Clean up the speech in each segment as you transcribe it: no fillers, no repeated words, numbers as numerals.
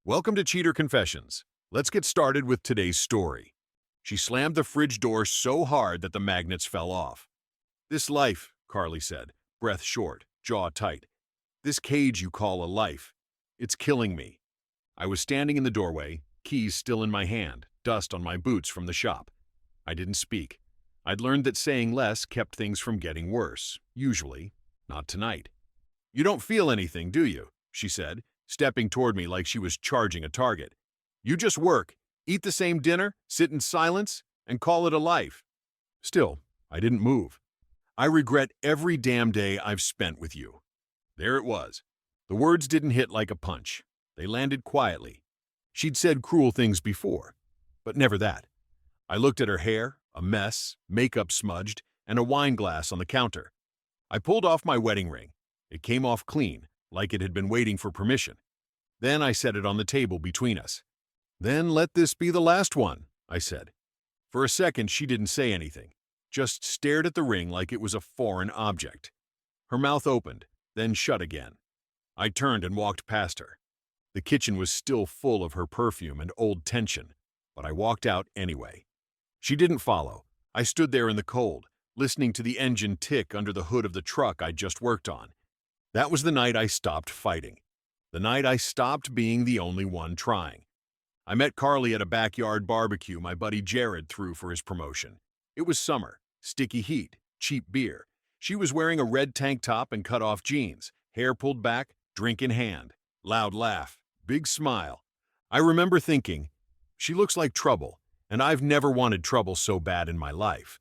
Welcome to Cheater Confessions. Let's get started with today's story. She slammed the fridge door so hard that the magnets fell off. "This life," Carly said, breath short, jaw tight. "This cage you call a life. It's killing me." I was standing in the doorway, keys still in my hand, dust on my boots from the shop. I didn't speak. I'd learned that saying less kept things from getting worse, usually. Not tonight. "You don't feel anything, do you?" she said, stepping toward me like she was charging a target. "You just work, eat the same dinner, sit in silence, and call it a life." Still, I didn't move. "I regret every damn day I've spent with you." There it was. The words didn't hit like a punch. They landed quietly. She'd said cruel things before, but never that. I looked at her hair, a mess, makeup smudged, and a wine glass on the counter. I pulled off my wedding ring. It came off clean, like it had been waiting for permission. Then I set it on the table between us. "Then let this be the last one," I said. For a second, she didn't say anything, just stared at the ring like it was a foreign object. Her mouth opened, then shut again. I turned and walked past her. The kitchen was still full of her perfume and old tension, but I walked out anyway. She didn't follow. I stood there in the cold, listening to the engine tick under the hood of the truck I'd just worked on. That was the night I stopped fighting. The night I stopped being the only one trying. I met Carly at a backyard barbecue my buddy Jared threw for his promotion. It was summer, sticky heat, cheap beer. She was wearing a red tank top and cut-off jeans, hair pulled back, drink in hand. Loud laugh, big smile. I remember thinking, she looks like trouble, and I've never wanted trouble so bad in my life.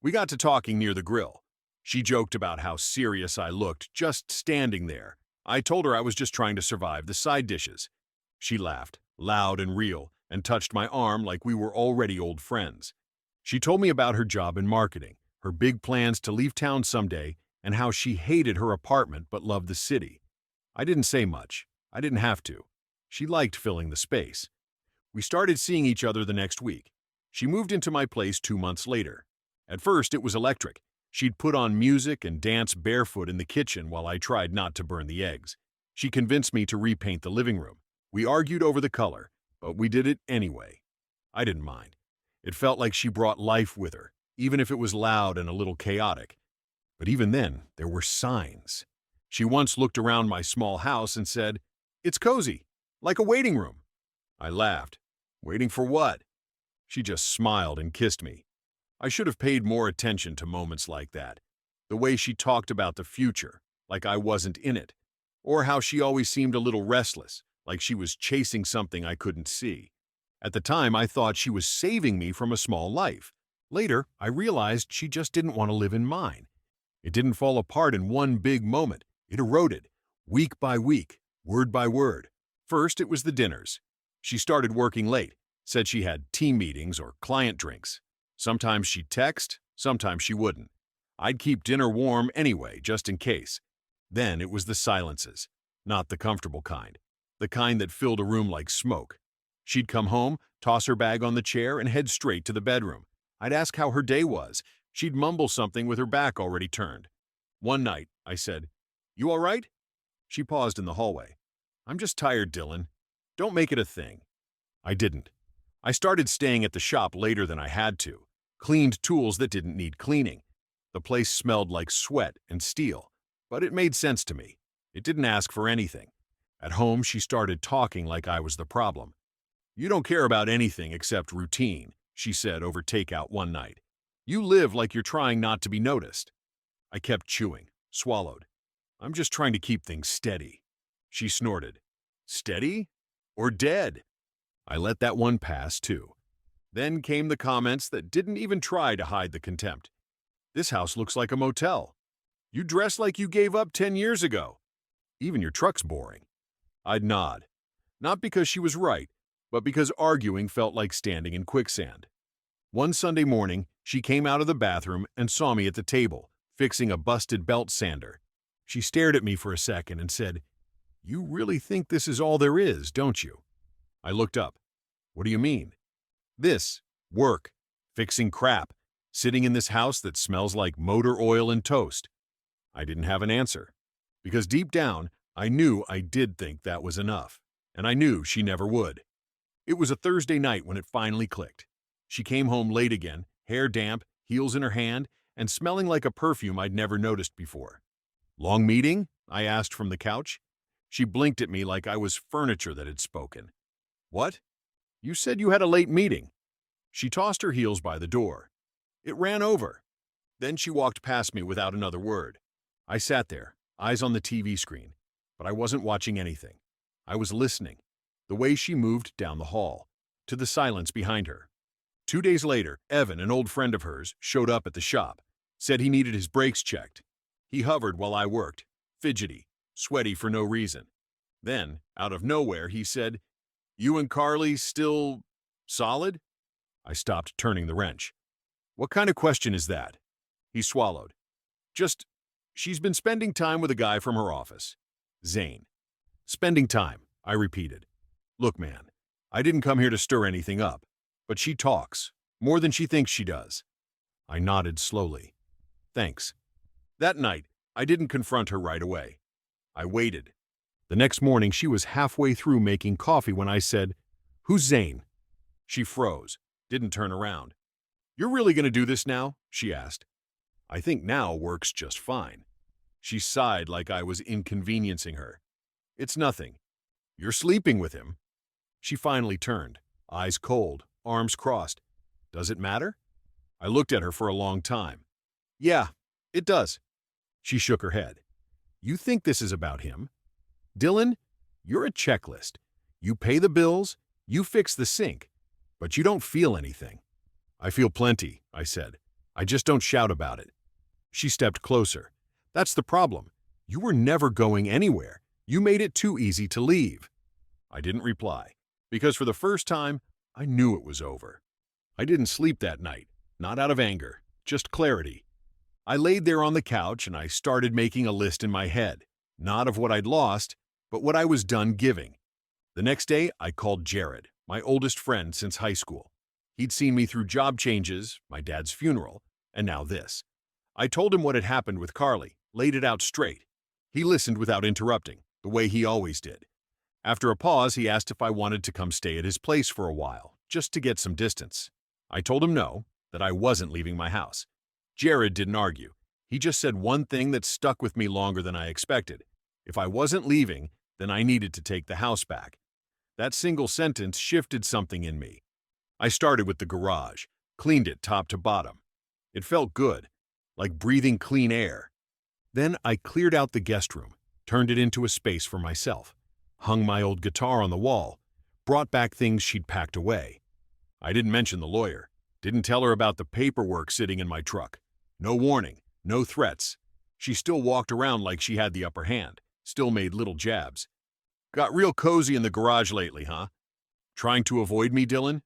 We got to talking near the grill. She joked about how serious I looked just standing there. I told her I was just trying to survive the side dishes. She laughed, loud and real, and touched my arm like we were already old friends. She told me about her job in marketing, her big plans to leave town someday, and how she hated her apartment but loved the city. I didn't say much. I didn't have to. She liked filling the space. We started seeing each other the next week. She moved into my place 2 months later. At first, it was electric. She'd put on music and dance barefoot in the kitchen while I tried not to burn the eggs. She convinced me to repaint the living room. We argued over the color, but we did it anyway. I didn't mind. It felt like she brought life with her, even if it was loud and a little chaotic. But even then, there were signs. She once looked around my small house and said, "It's cozy, like a waiting room." I laughed. "Waiting for what?" She just smiled and kissed me. I should have paid more attention to moments like that. The way she talked about the future, like I wasn't in it. Or how she always seemed a little restless, like she was chasing something I couldn't see. At the time, I thought she was saving me from a small life. Later, I realized she just didn't want to live in mine. It didn't fall apart in one big moment. It eroded, week by week, word by word. First, it was the dinners. She started working late, said she had team meetings or client drinks. Sometimes she'd text, sometimes she wouldn't. I'd keep dinner warm anyway, just in case. Then it was the silences, not the comfortable kind, the kind that filled a room like smoke. She'd come home, toss her bag on the chair, and head straight to the bedroom. I'd ask how her day was. She'd mumble something with her back already turned. One night, I said, "You all right?" She paused in the hallway. "I'm just tired, Dylan. Don't make it a thing." I didn't. I started staying at the shop later than I had to. Cleaned tools that didn't need cleaning. The place smelled like sweat and steel, but it made sense to me. It didn't ask for anything. At home, she started talking like I was the problem. "You don't care about anything except routine," she said over takeout one night. "You live like you're trying not to be noticed." I kept chewing, swallowed. "I'm just trying to keep things steady." She snorted. "Steady? Or dead?" I let that one pass, too. Then came the comments that didn't even try to hide the contempt. "This house looks like a motel. You dress like you gave up 10 years ago. Even your truck's boring." I'd nod. Not because she was right, but because arguing felt like standing in quicksand. One Sunday morning, she came out of the bathroom and saw me at the table, fixing a busted belt sander. She stared at me for a second and said, "You really think this is all there is, don't you?" I looked up. "What do you mean?" "This, work, fixing crap, sitting in this house that smells like motor oil and toast." I didn't have an answer, because deep down, I knew I did think that was enough. and I knew she never would. It was a Thursday night when it finally clicked. She came home late again, hair damp, heels in her hand, and smelling like a perfume I'd never noticed before. "Long meeting?" I asked from the couch. She blinked at me like I was furniture that had spoken. "What? You said you had a late meeting." She tossed her heels by the door. "It ran over." Then she walked past me without another word. I sat there, eyes on the TV screen, but I wasn't watching anything. I was listening, the way she moved down the hall, to the silence behind her. 2 days later, Evan, an old friend of hers, showed up at the shop, said he needed his brakes checked. He hovered while I worked, fidgety, sweaty for no reason. Then, out of nowhere, he said, "You and Carly still solid?" I stopped turning the wrench. "What kind of question is that?" He swallowed. "Just, she's been spending time with a guy from her office. Zane." "Spending time," I repeated. "Look, man, I didn't come here to stir anything up, but she talks, more than she thinks she does." I nodded slowly. "Thanks." That night, I didn't confront her right away. I waited. The next morning, she was halfway through making coffee when I said, "Who's Zane?" She froze, didn't turn around. "You're really going to do this now?" she asked. "I think now works just fine." She sighed like I was inconveniencing her. "It's nothing. You're sleeping with him." She finally turned, eyes cold, arms crossed. "Does it matter?" I looked at her for a long time. "Yeah, it does." She shook her head. "You think this is about him? Dylan, you're a checklist. You pay the bills, you fix the sink, but you don't feel anything." "I feel plenty," I said. "I just don't shout about it." She stepped closer. "That's the problem. You were never going anywhere. You made it too easy to leave." I didn't reply, because for the first time, I knew it was over. I didn't sleep that night, not out of anger, just clarity. I laid there on the couch and I started making a list in my head, not of what I'd lost, but what I was done giving. The next day, I called Jared, my oldest friend since high school. He'd seen me through job changes, my dad's funeral, and now this. I told him what had happened with Carly, laid it out straight. He listened without interrupting, the way he always did. After a pause, he asked if I wanted to come stay at his place for a while, just to get some distance. I told him no, that I wasn't leaving my house. Jared didn't argue. He just said one thing that stuck with me longer than I expected. If I wasn't leaving, then I needed to take the house back. That single sentence shifted something in me. I started with the garage, cleaned it top to bottom. It felt good, like breathing clean air. Then I cleared out the guest room, turned it into a space for myself, hung my old guitar on the wall, brought back things she'd packed away. I didn't mention the lawyer, didn't tell her about the paperwork sitting in my truck. No warning, no threats. She still walked around like she had the upper hand, still made little jabs. "Got real cozy in the garage lately, huh? Trying to avoid me, Dylan?"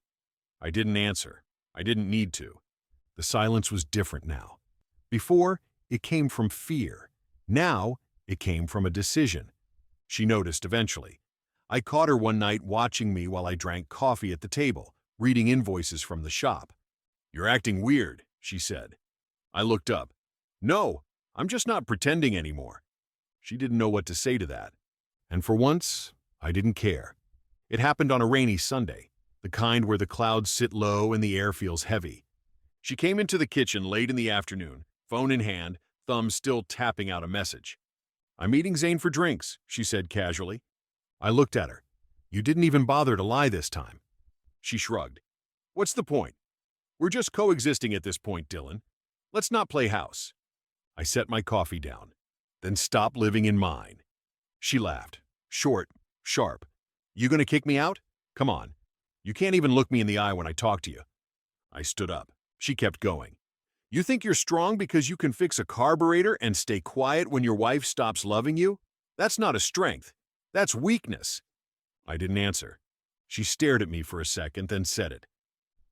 I didn't answer. I didn't need to. The silence was different now. Before, it came from fear. Now, it came from a decision. She noticed eventually. I caught her one night watching me while I drank coffee at the table, reading invoices from the shop. "You're acting weird," she said. I looked up. "No, I'm just not pretending anymore." She didn't know what to say to that. And for once, I didn't care. It happened on a rainy Sunday, the kind where the clouds sit low and the air feels heavy. She came into the kitchen late in the afternoon, phone in hand, thumb still tapping out a message. "I'm meeting Zane for drinks," she said casually. I looked at her. "You didn't even bother to lie this time." She shrugged. "What's the point? We're just coexisting at this point, Dylan. Let's not play house." I set my coffee down. "Then stop living in mine." She laughed. Short, sharp. "You gonna kick me out? Come on. You can't even look me in the eye when I talk to you." I stood up. She kept going. "You think you're strong because you can fix a carburetor and stay quiet when your wife stops loving you? That's not a strength. That's weakness." I didn't answer. She stared at me for a second, then said it.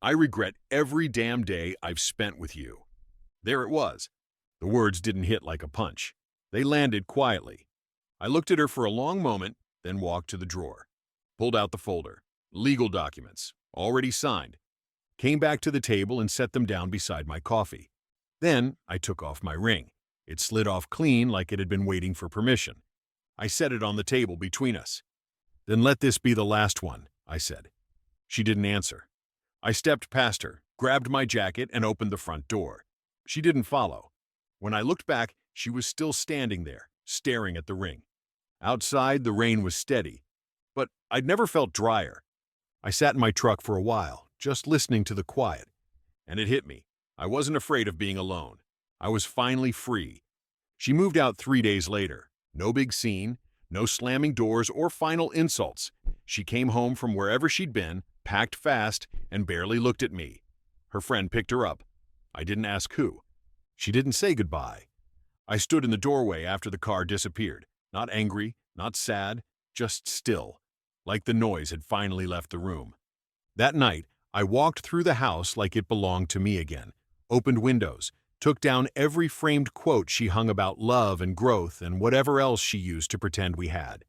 "I regret every damn day I've spent with you." There it was. The words didn't hit like a punch. They landed quietly. I looked at her for a long moment, then walked to the drawer. Pulled out the folder. Legal documents, already signed. Came back to the table and set them down beside my coffee. Then I took off my ring. It slid off clean like it had been waiting for permission. I set it on the table between us. Then let this be the last one, I said. She didn't answer. I stepped past her, grabbed my jacket, and opened the front door. She didn't follow. When I looked back, she was still standing there, staring at the ring. Outside, the rain was steady, but I'd never felt drier. I sat in my truck for a while, just listening to the quiet, and it hit me. I wasn't afraid of being alone. I was finally free. She moved out 3 days later. No big scene, no slamming doors or final insults. She came home from wherever she'd been, packed fast, and barely looked at me. Her friend picked her up. I didn't ask who. She didn't say goodbye. I stood in the doorway after the car disappeared, not angry, not sad, just still, like the noise had finally left the room. That night, I walked through the house like it belonged to me again, opened windows, took down every framed quote she hung about love and growth and whatever else she used to pretend we had.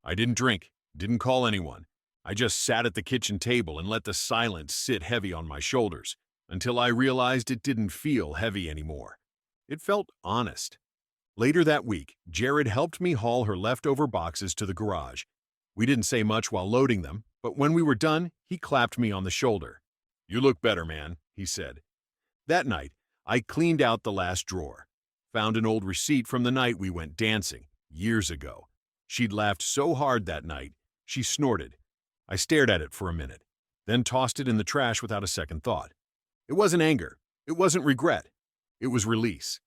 I didn't drink, didn't call anyone. I just sat at the kitchen table and let the silence sit heavy on my shoulders until I realized it didn't feel heavy anymore. It felt honest. Later that week, Jared helped me haul her leftover boxes to the garage. We didn't say much while loading them, but when we were done, he clapped me on the shoulder. "You look better, man," he said. That night, I cleaned out the last drawer, found an old receipt from the night we went dancing, years ago. She'd laughed so hard that night, she snorted. I stared at it for a minute, then tossed it in the trash without a second thought. It wasn't anger. It wasn't regret. It was release.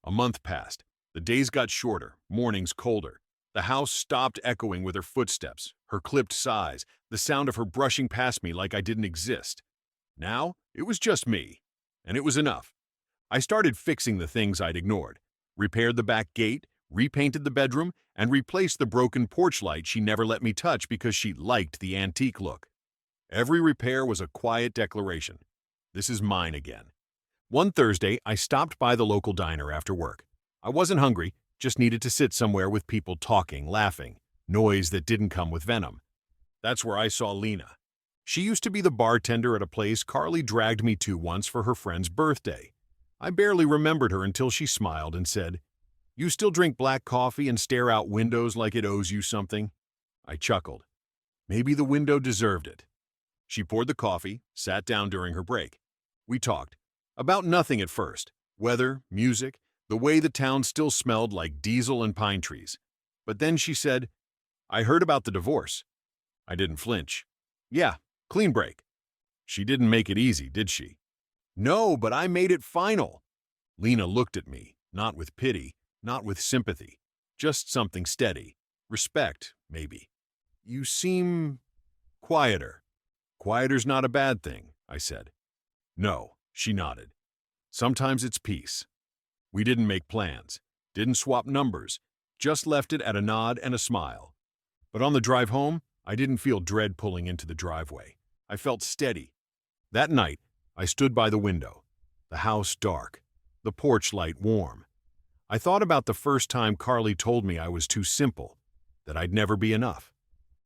A month passed. The days got shorter, mornings colder. The house stopped echoing with her footsteps, her clipped sighs, the sound of her brushing past me like I didn't exist. Now, it was just me, and it was enough. I started fixing the things I'd ignored, repaired the back gate, repainted the bedroom, and replaced the broken porch light she never let me touch because she liked the antique look. Every repair was a quiet declaration. This is mine again. One Thursday, I stopped by the local diner after work. I wasn't hungry, just needed to sit somewhere with people talking, laughing, noise that didn't come with venom. That's where I saw Lena. She used to be the bartender at a place Carly dragged me to once for her friend's birthday. I barely remembered her until she smiled and said, "You still drink black coffee and stare out windows like it owes you something?" I chuckled. Maybe the window deserved it. She poured the coffee, sat down during her break. We talked. About nothing at first. Weather, music, the way the town still smelled like diesel and pine trees. But then she said, "I heard about the divorce." I didn't flinch. "Yeah, clean break." She didn't make it easy, did she? "No, but I made it final." Lena looked at me, not with pity, not with sympathy, just something steady. Respect, maybe. "You seem quieter." "Quieter's not a bad thing," I said. "No," she nodded. "Sometimes it's peace." We didn't make plans, didn't swap numbers, just left it at a nod and a smile. But on the drive home, I didn't feel dread pulling into the driveway. I felt steady. That night, I stood by the window, the house dark, the porch light warm. I thought about the first time Carly told me I was too simple, that I'd never be enough.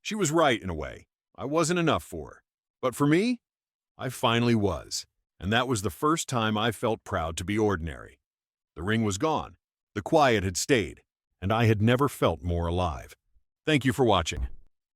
She was right in a way. I wasn't enough for her. But for me, I finally was. And that was the first time I felt proud to be ordinary. The ring was gone, the quiet had stayed, and I had never felt more alive. Thank you for watching.